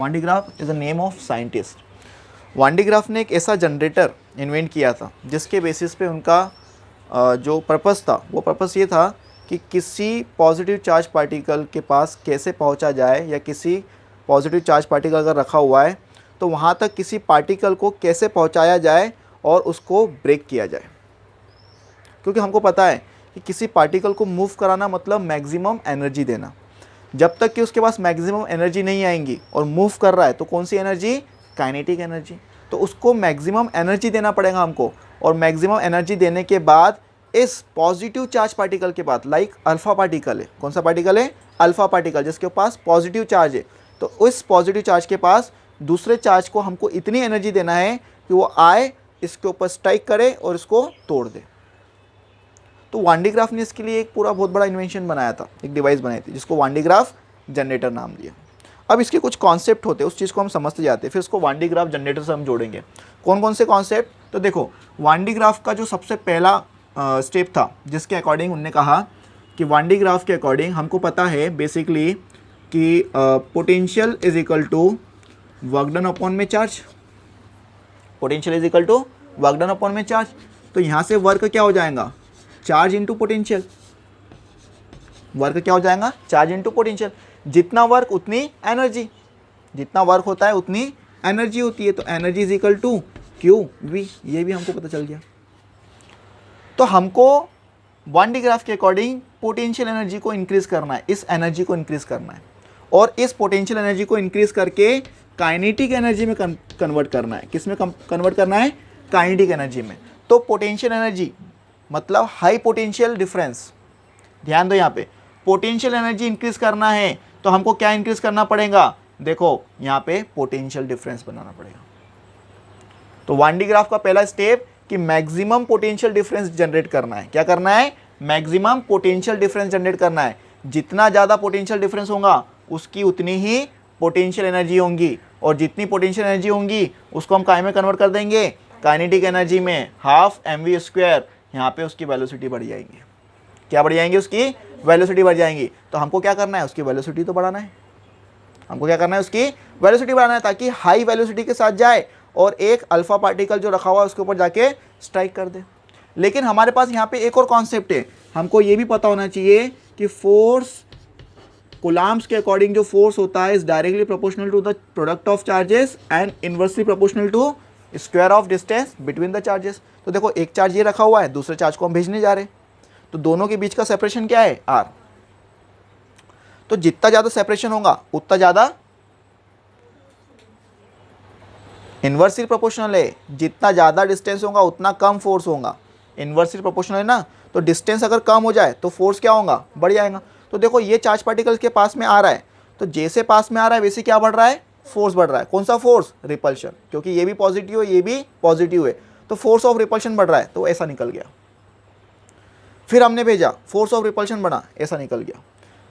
One de graph is a name of scientist. One de graph ने एक ऐसा generator invent किया था जिसके बेसिस पे उनका जो पर्पस था वो पर्पस ये था कि किसी पॉजिटिव चार्ज पार्टिकल के पास कैसे पहुंचा जाए, या किसी पॉजिटिव चार्ज पार्टिकल अगर रखा हुआ है तो वहाँ तक किसी पार्टिकल को कैसे पहुँचाया जाए और उसको ब्रेक किया जाए। क्योंकि हमको पता है कि किसी पार्टिकल को मूव कराना मतलब मैक्सिमम एनर्जी देना। जब तक कि उसके पास मैक्सिमम एनर्जी नहीं आएंगी और मूव कर रहा है तो कौन सी एनर्जी? Kinetic energy. तो उसको मैक्सिमम एनर्जी देना पड़ेगा हमको, और मैक्सिमम एनर्जी देने के बाद इस पॉजिटिव चार्ज पार्टिकल के बाद, लाइक अल्फा पार्टिकल है, कौन सा पार्टिकल है? अल्फा पार्टिकल, जिसके पास पॉजिटिव चार्ज है। तो उस पॉजिटिव चार्ज के पास दूसरे चार्ज को हमको इतनी एनर्जी देना है कि वो आए, इसके ऊपर स्ट्राइक करे और इसको तोड़ दे। तो वान डी ग्राफ ने इसके लिए एक पूरा बहुत बड़ा इन्वेंशन बनाया था, एक डिवाइस बनाई थी जिसको वान डी ग्राफ जनरेटर नाम दिया। अब इसके कुछ कॉन्सेप्ट होते हैं, उस चीज़ को हम समझते जाते हैं, फिर इसको वान डी ग्राफ जनरेटर से हम जोड़ेंगे। कौन कौन से कॉन्सेप्ट? तो देखो, वान डी ग्राफ का जो सबसे पहला स्टेप था जिसके अकॉर्डिंग उनने कहा कि वान डी ग्राफ के अकॉर्डिंग हमको पता है बेसिकली कि potential is equal to work done upon में charge. Potential is equal to work done upon में चार्ज। तो यहाँ से वर्क क्या हो जाएगा? Charge into potential. वर्क क्या हो जाएगा? Charge into potential. जितना वर्क उतनी एनर्जी, जितना वर्क होता है उतनी एनर्जी होती है। तो energy is equal to Q V, ये भी हमको पता चल गया। तो हमको वान डी ग्राफ के अकॉर्डिंग पोटेंशियल एनर्जी को इंक्रीज करना है, इस एनर्जी को इंक्रीज करना है, और इस पोटेंशियल एनर्जी को इंक्रीज करके काइनेटिक एनर्जी में कन्वर्ट करना है। किस में कन्वर्ट करना है? काइनेटिक एनर्जी में। तो पोटेंशियल एनर्जी मतलब हाई पोटेंशियल डिफरेंस। ध्यान दो, यहाँ पे पोटेंशियल एनर्जी इंक्रीज करना है तो हमको क्या इंक्रीज करना पड़ेगा? देखो, यहाँ पे पोटेंशियल डिफरेंस बनाना पड़ेगा। तो वान डी ग्राफ का पहला स्टेप कि मैक्सिमम पोटेंशियल डिफरेंस जनरेट करना है। क्या करना है? मैक्सिमम पोटेंशियल डिफरेंस जनरेट करना है। जितना ज़्यादा पोटेंशियल डिफरेंस होगा उसकी उतनी ही पोटेंशियल एनर्जी होंगी, और जितनी पोटेंशियल एनर्जी होंगी उसको हम काय में कन्वर्ट कर देंगे? काइनेटिक एनर्जी में। Half mv²। यहाँ पे उसकी वेलोसिटी बढ़ जाएंगी। क्या बढ़ जाएंगी? उसकी वेलोसिटी बढ़ जाएंगी। तो हमको क्या करना है? उसकी वेलोसिटी तो बढ़ाना है। हमको क्या करना है? उसकी वेलोसिटी बढ़ाना है, ताकि हाई वेलोसिटी के साथ जाए और एक अल्फा पार्टिकल जो रखा हुआ है उसके ऊपर जाके स्ट्राइक कर दे। लेकिन हमारे पास यहाँ पे एक और कॉन्सेप्ट है। हमको ये भी पता होना चाहिए कि फोर्स, कूलम्ब्स के अकॉर्डिंग जो फोर्स होता है is directly proportional to the product of charges and inversely proportional to square of distance between the charges. तो देखो, एक चार्ज ये रखा हुआ है, दूसरे चार्ज को हम भेजने जा रहे हैं, तो दोनों के बीच का सेपरेशन क्या है? r। तो जितना ज़्यादा सेपरेशन होगा उतना ज़्यादा इन्वर्सली प्रोपोर्शनल है। जितना ज़्यादा डिस्टेंस होगा उतना कम फोर्स होगा। इन्वर्सली प्रोपोर्शनल है ना, तो डिस्टेंस अगर कम हो जाए तो फोर्स क्या होगा? बढ़ जाएगा। तो देखो, ये चार्ज पार्टिकल के पास में आ रहा है, तो जैसे पास में आ रहा है वैसे क्या बढ़ रहा है? फोर्स बढ़ रहा है। कौन सा फोर्स? रिपल्शन। क्योंकि ये भी पॉजिटिव है, ये भी पॉजिटिव है, तो फोर्स ऑफ रिपल्शन बढ़ रहा है, तो ऐसा निकल गया। फिर हमने भेजा, फोर्स ऑफ रिपल्शन बढ़ा, ऐसा निकल गया।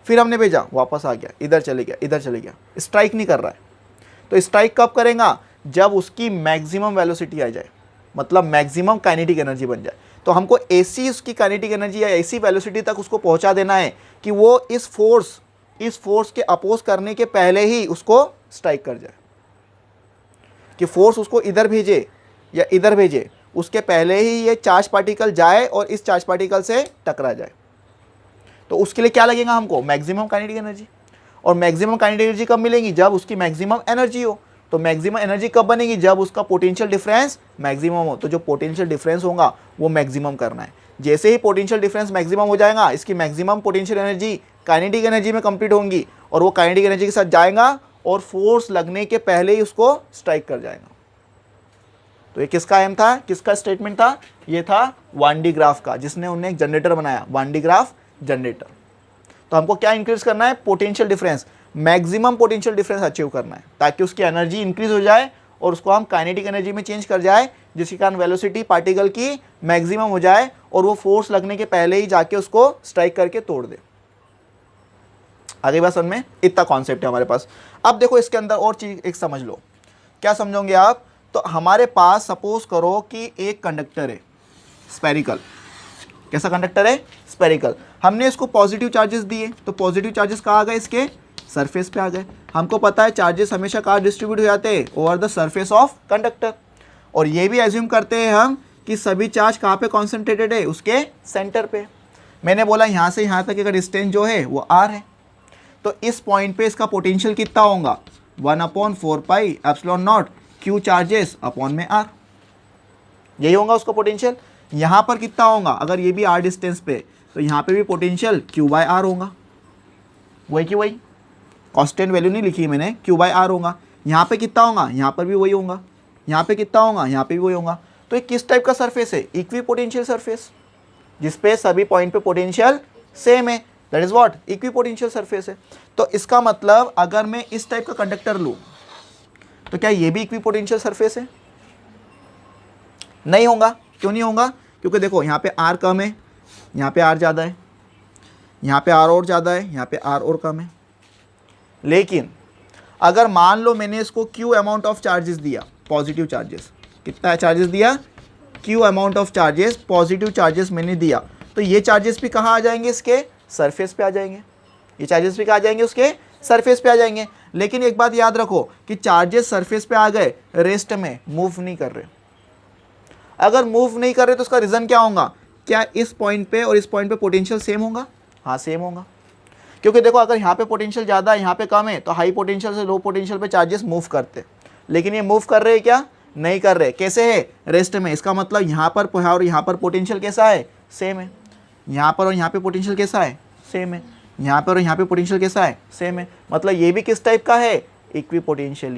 फिर हमने भेजा, वापस आ गया, इधर चले गया, इधर चले गया, स्ट्राइक नहीं कर रहा है। तो स्ट्राइक कब करेगा? जब उसकी मैक्सिमम वेलोसिटी आ जाए, मतलब मैक्सिमम काइनेटिक एनर्जी बन जाए। तो हमको ऐसी उसकी काइनेटिक एनर्जी या ऐसी वेलोसिटी तक उसको पहुंचा देना है कि वो इस फोर्स के अपोज करने के पहले ही उसको स्ट्राइक कर जाए। कि फोर्स उसको इधर भेजे या इधर भेजे, उसके पहले ही ये चार्ज पार्टिकल जाए और इस चार्ज पार्टिकल से टकरा जाए। तो उसके लिए क्या लगेगा हमको? Maximum kinetic energy. और मैक्सिमम काइनेटिक एनर्जी कब मिलेगी? जब उसकी मैक्सिमम एनर्जी हो। तो मैक्सिमम एनर्जी कब बनेगी? जब उसका पोटेंशियल डिफरेंस मैक्सिमम हो। तो जो पोटेंशियल डिफरेंस होगा वो मैक्सिमम करना है। जैसे ही पोटेंशियल डिफरेंस मैक्सिमम हो जाएगा, इसकी maximum potential energy kinetic energy में कंप्लीट होंगी, और वो काइनेटिक एनर्जी के साथ जाएगा और फोर्स लगने के पहले ही उसको स्ट्राइक कर जाएगा। तो ये किसका एम था? किसका स्टेटमेंट था? ये था वान डी ग्राफ का, जिसने उन्हें एक जनरेटर बनाया, वान डी ग्राफ जनरेटर। तो हमको क्या इंक्रीज करना है? Potential difference, maximum potential difference achieve करना है, ताकि उसकी एनर्जी इंक्रीज हो जाए और उसको हम काइनेटिक एनर्जी में चेंज कर जाए, जिसके कारण वेलोसिटी पार्टिकल की मैक्सिमम हो जाए और वो फोर्स लगने के पहले ही जाके उसको स्ट्राइक करके तोड़ दे। आगे बात समझ में? इतना कॉन्सेप्ट है हमारे पास। अब देखो, इसके अंदर और चीज एक समझ लो। क्या समझोगे आप? तो हमारे पास सपोज करो कि एक कंडक्टर है स्फेरिकल। कैसा कंडक्टर है? स्फेरिकल। हमने इसको पॉजिटिव चार्जेस दिए, तो पॉजिटिव चार्जेस कहाँ आ गए? इसके सरफेस पे आ गए। हमको पता है चार्जेस हमेशा कहाँ डिस्ट्रीब्यूट हो जाते हैं, over the surface of conductor. और ये भी एज्यूम करते हैं हम कि सभी चार्ज कहाँ पे कॉन्सेंट्रेटेड है, उसके सेंटर पे। मैंने बोला यहाँ से यहाँ तक का डिस्टेंस जो है वो r है, तो इस पॉइंट पे इसका पोटेंशियल कितना होगा, 1/4 pi epsilon not q charges upon में r, यही होगा उसका पोटेंशियल। यहाँ पर कितना होगा, अगर ये भी r डिस्टेंस पे, तो यहाँ पे भी पोटेंशियल q/r होगा, वही की वही, कांस्टेंट वैल्यू नहीं लिखी है मैंने, q/r होगा। यहाँ पे कितना होगा, यहाँ पर भी वही होगा, यहाँ पे कितना होगा, यहाँ पे भी वही होगा। तो ये किस टाइप का सरफेस है, इक्वी पोटेंशियल सरफेस, जिसपे सभी पॉइंट पे पोटेंशियल सेम है, that is what equi potential surface है। तो इसका मतलब अगर मैं इस टाइप का कंडक्टर लूँ तो क्या ये भी इक्वी पोटेंशियल सरफेस है, नहीं होगा। क्यों नहीं होगा, क्योंकि देखो यहाँ पे r कम है, यहाँ पे r ज़्यादा है, यहाँ पे r और ज़्यादा है, यहाँ पे r और कम है। लेकिन अगर मान लो मैंने इसको q अमाउंट ऑफ चार्जेस दिया, पॉजिटिव चार्जेस, कितना चार्जेस दिया, q amount of charges, positive charges मैंने दिया, तो ये चार्जेस भी कहाँ आ जाएंगे, इसके सरफेस पे आ जाएंगे। ये चार्जेस भी कहाँ आ जाएंगे, उसके सरफेस पे आ जाएंगे। लेकिन एक बात याद रखो कि चार्जेस सरफेस पे आ गए, रेस्ट में मूव नहीं कर रहे। अगर मूव नहीं कर रहे तो उसका रीज़न क्या होगा, क्या इस पॉइंट पे और इस पॉइंट पे पोटेंशियल सेम होगा, हाँ सेम होगा। क्योंकि देखो अगर यहाँ पे पोटेंशियल ज़्यादा है, यहाँ पे कम है, तो हाई पोटेंशियल से लो पोटेंशियल पे चार्जेस मूव करते, लेकिन ये मूव कर रहे हैं क्या, नहीं कर रहे। कैसे है, रेस्ट में। इसका मतलब यहाँ पर और यहाँ पर पोटेंशियल कैसा है, सेम है। यहाँ पर और यहाँ पे पोटेंशियल कैसा है, सेम है। यहाँ पर और यहाँ पे पोटेंशियल कैसा है, सेम है। मतलब ये भी किस टाइप का है, इक्वी पोटेंशियल।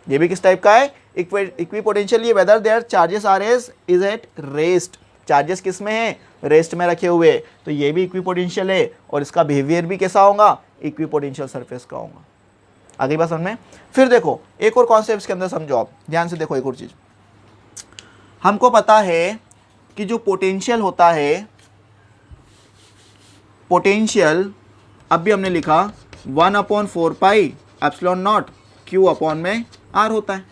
ये भी किस टाइप का है, इक्वी पोटेंशियल। ये whether there charges are is at rest, charges किस में है, रेस्ट में रखे हुए, तो ये भी इक्वी पोटेंशियल है और इसका बिहेवियर भी कैसा होगा, इक्वी पोटेंशियल सरफेस का होगा। आगे बात समझ में। फिर देखो एक और कॉन्सेप्ट के अंदर समझो आप, ध्यान से देखो एक और चीज। हमको पता है कि जो पोटेंशियल होता है, पोटेंशियल अब भी हमने लिखा 1/4 pi epsilon not q upon में r होता है,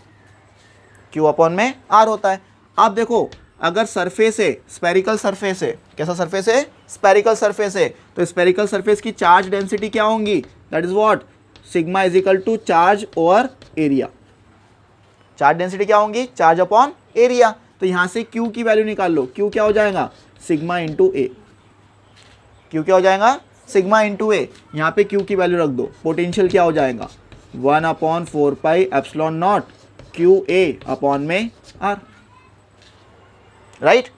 q अपॉन में r होता है। आप देखो अगर सरफेस है, स्पेरिकल सरफेस है, कैसा सरफेस है, स्पेरिकल सरफेस है, तो स्पेरिकल सरफेस की चार्ज डेंसिटी क्या होंगी, that is what sigma is equal to charge over area. Charge density क्या होंगी, चार्ज अपॉन एरिया। तो यहाँ से q की वैल्यू निकाल लो, q क्या हो जाएगा, सिग्मा इंटू ए। q क्या हो जाएगा, सिग्मा इंटू ए। यहाँ पे q की वैल्यू रख दो, पोटेंशियल क्या हो जाएगा, 1/4 pi epsilon not q a upon में r, राइट।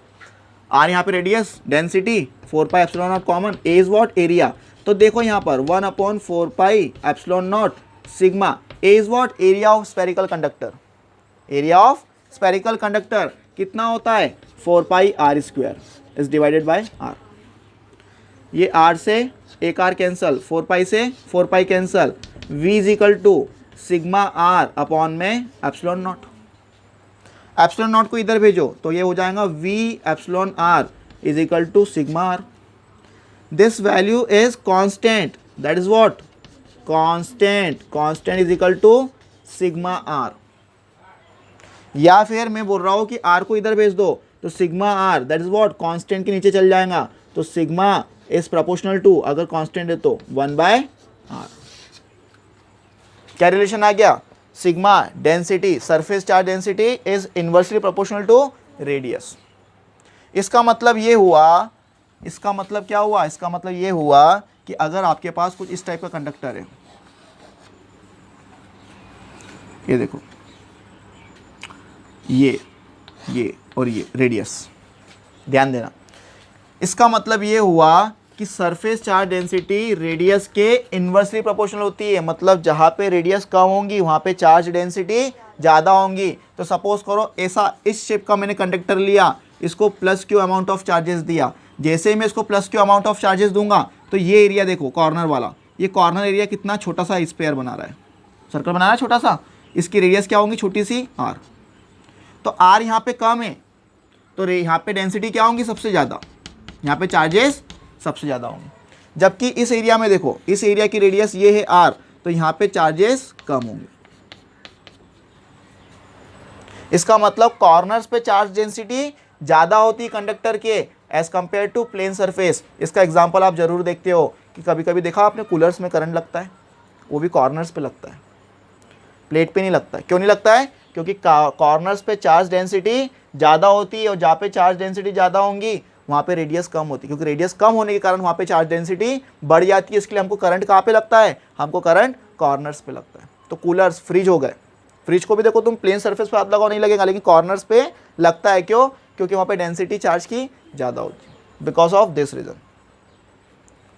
r यहाँ पे radius, density, 4 pi epsilon not common, a is what area. तो देखो यहाँ पर 1/4 pi epsilon not sigma, a is what area of spherical conductor. Area of spherical conductor कितना होता है, 4 पाई r square is divided by r। ये r से एक r कैंसल, 4 पाई से 4 pi cancel, v is equal to sigma r upon में epsilon naught. Epsilon naught को इधर भेजो तो ये हो जाएगा v epsilon r is equal to sigma r। This value is constant, that is what constant, constant is equal to sigma r। या फिर मैं बोल रहा हूँ कि r को इधर भेज दो तो sigma r that is what constant के नीचे चल जाएगा, तो सिग्मा इज प्रोपोर्शनल टू, अगर कांस्टेंट है तो 1/r। क्या रिलेशन आ गया, sigma density, surface charge density is inversely proportional to radius. इसका मतलब ये हुआ, इसका मतलब क्या हुआ, इसका मतलब ये हुआ कि अगर आपके पास कुछ इस टाइप का कंडक्टर है, ये देखो ये और ये रेडियस, ध्यान देना। इसका मतलब ये हुआ कि सरफेस चार्ज डेंसिटी रेडियस के इन्वर्सली प्रोपोर्शनल होती है। मतलब जहाँ पे रेडियस कम होंगी वहाँ पे चार्ज डेंसिटी ज़्यादा होंगी। तो सपोज करो ऐसा इस शेप का मैंने कंडक्टर लिया, इसको plus Q amount of charges दिया। जैसे ही मैं इसको plus Q amount of charges दूंगा तो ये एरिया देखो कॉर्नर वाला, ये कॉर्नर एरिया कितना छोटा सा स्क्वायर बना रहा है, सर्कल बना रहा है छोटा सा, इसकी रेडियस क्या होंगी, छोटी सी r। तो r यहाँ पे कम है तो यहाँ पे डेंसिटी क्या होंगी, सबसे ज़्यादा, यहाँ पे चार्जेस सबसे ज़्यादा होंगे। जबकि इस एरिया में देखो, इस एरिया की रेडियस ये है r, तो यहाँ पे चार्जेस कम होंगे। इसका मतलब कॉर्नर्स पे चार्ज डेंसिटी ज़्यादा होती है कंडक्टर के edge compare to plane surface. इसका एग्जांपल आप जरूर देखते हो कि कभी कभी देखा आपने कूलर्स में करंट लगता है, वो भी कॉर्नर्स पे लगता है, प्लेट पे नहीं लगता है। क्यों नहीं लगता है? क्योंकि कॉर्नर्स पे चार्ज डेंसिटी ज़्यादा होती है और जहाँ पे चार्ज डेंसिटी ज़्यादा होंगी वहाँ पे रेडियस कम होती है, क्योंकि रेडियस कम होने के कारण वहाँ पे चार्ज डेंसिटी बढ़ जाती है। इसके लिए हमको करंट कहाँ पे लगता है? हमको करंट कॉर्नर्स पे लगता है। तो कूलर्स, फ्रिज हो गए, फ्रिज को भी देखो तुम प्लेन सरफेस पे हाथ लगाओ नहीं लगेगा, लेकिन कॉर्नर्स पे लगता है। क्यों? क्योंकि वहाँ पे डेंसिटी चार्ज की ज़्यादा होती है, बिकॉज ऑफ दिस रीज़न।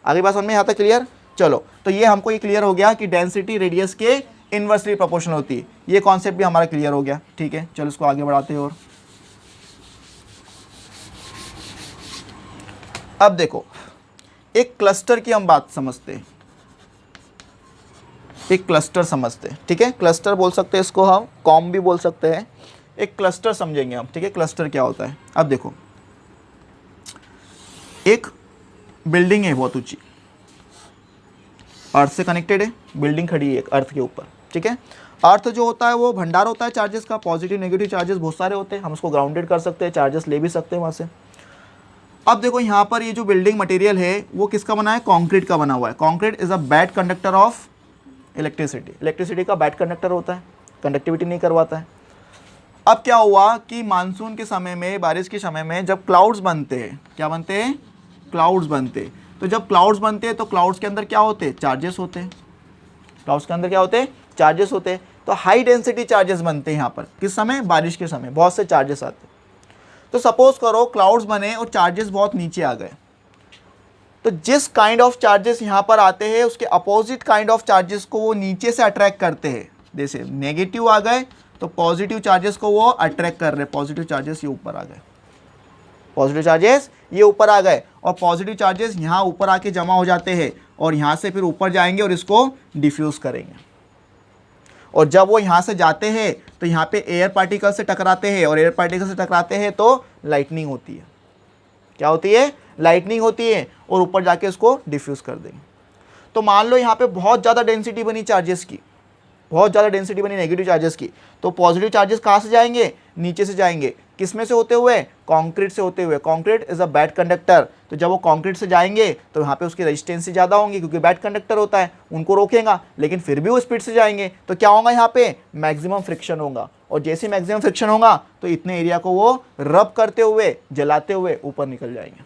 आगे बात समझ में यहाँ तक क्लियर? चलो, तो ये हमको ये क्लियर हो गया कि डेंसिटी रेडियस के इन्वर्सली प्रोपोर्शनल होती है। ये कॉन्सेप्ट भी हमारा क्लियर हो गया, ठीक है। चलो इसको आगे बढ़ाते हैं। और अब देखो, एक क्लस्टर की हम बात समझते हैं, एक क्लस्टर समझते हैं, ठीक है। क्लस्टर बोल सकते हैं इसको, हम कॉम भी बोल सकते हैं। एक क्लस्टर समझेंगे हम, ठीक है। क्लस्टर क्या होता है? अब देखो, एक बिल्डिंग है बहुत ऊंची, अर्थ से कनेक्टेड है, बिल्डिंग खड़ी है अर्थ के ऊपर, ठीक है। अर्थ जो होता है वो भंडार होता है चार्जेस का, पॉजिटिव नेगेटिव चार्जेस बहुत सारे होते हैं, हम उसको ग्राउंडेड कर सकते हैं, चार्जेस ले भी सकते हैं वहाँ से। अब देखो यहाँ पर ये जो बिल्डिंग मटेरियल है वो किसका बना है? कंक्रीट का बना हुआ है। Concrete is a bad conductor of electricity. Electricity का बैड कंडक्टर होता है, कंडक्टिविटी नहीं करवाता है। अब क्या हुआ कि मानसून के समय में, बारिश के समय में जब क्लाउड्स बनते हैं, क्या बनते हैं? क्लाउड्स बनते हैं। तो जब क्लाउड्स बनते हैं तो क्लाउड्स के अंदर क्या होते हैं? चार्जेस होते हैं। क्लाउड्स के अंदर क्या होते हैं? चार्जेस होते हैं। तो हाई डेंसिटी चार्जेस बनते हैं यहाँ पर। किस समय? बारिश के समय बहुत से चार्जेस आते हैं। तो सपोज करो क्लाउड्स बने और चार्जेस बहुत नीचे आ गए, तो जिस काइंड ऑफ चार्जेस यहाँ पर आते हैं उसके अपोजिट काइंड ऑफ चार्जेस को वो नीचे से अट्रैक्ट करते हैं। जैसे नेगेटिव आ गए तो पॉजिटिव चार्जेस को वो अट्रैक्ट कर रहे हैं, पॉजिटिव चार्जेस ये ऊपर आ गए, पॉजिटिव चार्जेस ये ऊपर आ गए, और पॉजिटिव चार्जेस यहाँ ऊपर आके जमा हो जाते हैं और यहाँ से फिर ऊपर जाएंगे और इसको डिफ्यूज़ करेंगे। और जब वो यहाँ से जाते हैं तो यहाँ पे एयर पार्टिकल से टकराते हैं, और एयर पार्टिकल से टकराते हैं तो लाइटनिंग होती है। क्या होती है? लाइटनिंग होती है, और ऊपर जाके उसको डिफ्यूज़ कर देंगे। तो मान लो यहाँ पे बहुत ज़्यादा डेंसिटी बनी चार्जेस की, बहुत ज़्यादा डेंसिटी बनी नेगेटिव चार्जेस की, तो पॉजिटिव चार्जेस कहाँ से जाएंगे? नीचे से जाएंगे। किस में से होते हुए? कंक्रीट से होते हुए। Concrete is a bad conductor. तो जब वो कंक्रीट से जाएंगे तो यहाँ पे उसकी रेजिस्टेंस ज़्यादा होंगी, क्योंकि बैड कंडक्टर होता है, उनको रोकेगा, लेकिन फिर भी वो स्पीड से जाएंगे। तो क्या होगा? यहाँ पे मैक्सिमम फ्रिक्शन होगा, और जैसे मैक्सिमम फ्रिक्शन होगा तो इतने एरिया को वो रब करते हुए, जलाते हुए ऊपर निकल जाएंगे,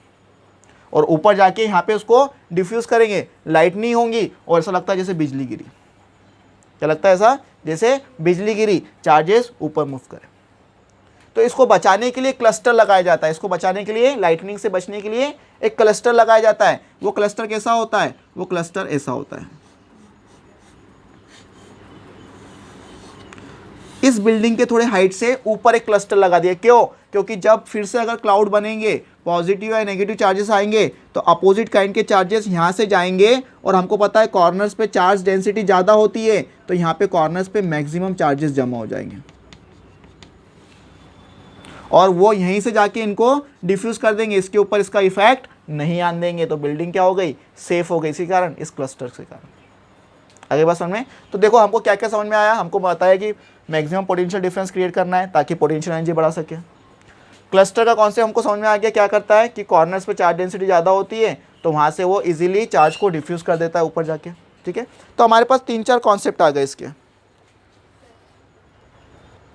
और ऊपर जाके यहाँ पे उसको डिफ्यूज़ करेंगे, लाइटनिंग होंगी, और ऐसा लगता है जैसे बिजली गिरी। क्या लगता है? ऐसा जैसे बिजली गिरी, चार्जेस ऊपर मूव करें। तो इसको बचाने के लिए क्लस्टर लगाया जाता है, इसको बचाने के लिए, लाइटनिंग से बचने के लिए एक क्लस्टर लगाया जाता है। वो क्लस्टर कैसा होता है? वो क्लस्टर ऐसा होता है। इस बिल्डिंग के थोड़े हाइट से ऊपर एक क्लस्टर लगा दिया। क्यों? क्योंकि जब फिर से अगर क्लाउड बनेंगे, पॉजिटिव या नेगेटिव चार्जेस आएंगे, तो अपोजिट काइंड के चार्जेस यहाँ से जाएंगे, और हमको पता है कॉर्नर्स पे चार्ज डेंसिटी ज़्यादा होती है, तो यहाँ पे कॉर्नर्स पे मैक्सिमम चार्जेस जमा हो जाएंगे, और वो यहीं से जाके इनको डिफ्यूज़ कर देंगे, इसके ऊपर इसका इफेक्ट नहीं आने देंगे। तो बिल्डिंग क्या हो गई? सेफ हो गई, इसी कारण, इस क्लस्टर के कारण। आगे बात समझ में? तो देखो हमको क्या क्या समझ में आया। हमको बताया कि मैक्सिमम पोटेंशियल डिफरेंस क्रिएट करना है ताकि पोटेंशियल एनर्जी बढ़ा सके। क्लस्टर का कॉन्सेप्ट हमको समझ में आ गया, क्या करता है कि कॉर्नर्स पे चार्ज डेंसिटी ज़्यादा होती है, तो वहाँ से वो इजीली चार्ज को डिफ्यूज़ कर देता है ऊपर जाके, ठीक है। तो हमारे पास 3-4 कॉन्सेप्ट आ गए इसके।